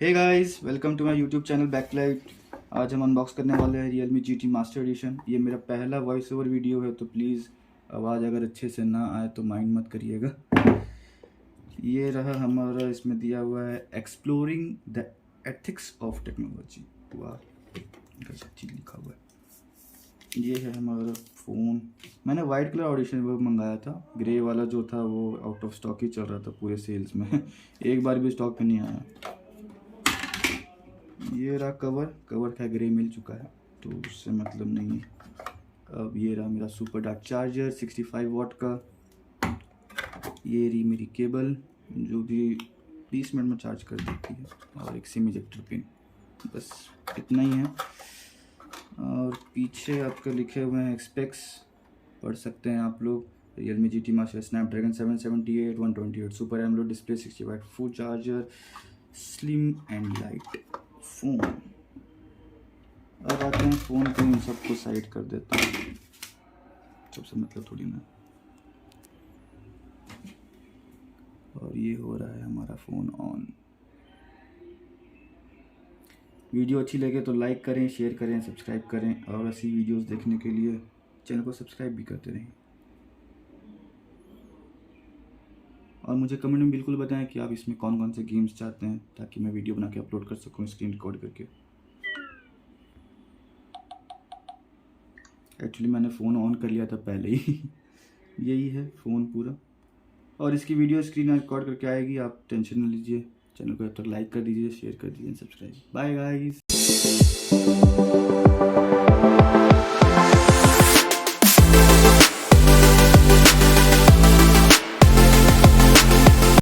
Hey guys, welcome to my YouTube channel backlight. आज हम unbox करने वाले हैं Realme GT मास्टर एडिशन। ये मेरा पहला वॉइस ओवर वीडियो है, तो प्लीज़ आवाज़ अगर अच्छे से ना आए तो माइंड मत करिएगा। ये रहा हमारा, इसमें दिया हुआ है exploring the ethics of technology. वाह, चीज़ लिखा हुआ है। ये है हमारा फ़ोन। मैंने वाइट कलर ऑडिशन वो मंगाया था, ग्रे वाला जो था वो आउट ऑफ स्टॉक ही चल रहा था पूरे सेल्स में। एक बार भी स्टॉक में नहीं आया। ये रहा कवर का ग्रे मिल चुका है तो उससे मतलब नहीं है। अब ये रहा मेरा सुपर डार्क चार्जर 65 वाट का। ये रही मेरी केबल जो भी 20 मिनट में चार्ज कर देती है, और एक सिम इजेक्टर पिन। बस इतना ही है। और पीछे आपका लिखे हुए हैं स्पेक्स, पढ़ सकते हैं आप लोग। Realme GT master, Snapdragon 778, 128 super AMOLED display, 60 watt full charger, slim and light phone. अब आते हैं फ़ोन पे, इन सबको साइड कर देता हूँ, सबसे मतलब थोड़ी ना। और ये हो रहा है हमारा फ़ोन ऑन। वीडियो अच्छी लगे तो लाइक करें, शेयर करें, सब्सक्राइब करें, और ऐसी वीडियोस देखने के लिए चैनल को सब्सक्राइब भी करते रहें। और मुझे कमेंट में बिल्कुल बताएं कि आप इसमें कौन कौन से गेम्स चाहते हैं, ताकि मैं वीडियो बना के अपलोड कर सकूँ स्क्रीन रिकॉर्ड करके। एक्चुअली मैंने फ़ोन ऑन कर लिया था पहले ही। यही है फ़ोन पूरा, और इसकी वीडियो स्क्रीन रिकॉर्ड करके आएगी, आप टेंशन न लीजिए। चैनल को जब तक लाइक कर दीजिए, शेयर कर दीजिए, सब्सक्राइब। Bye guys.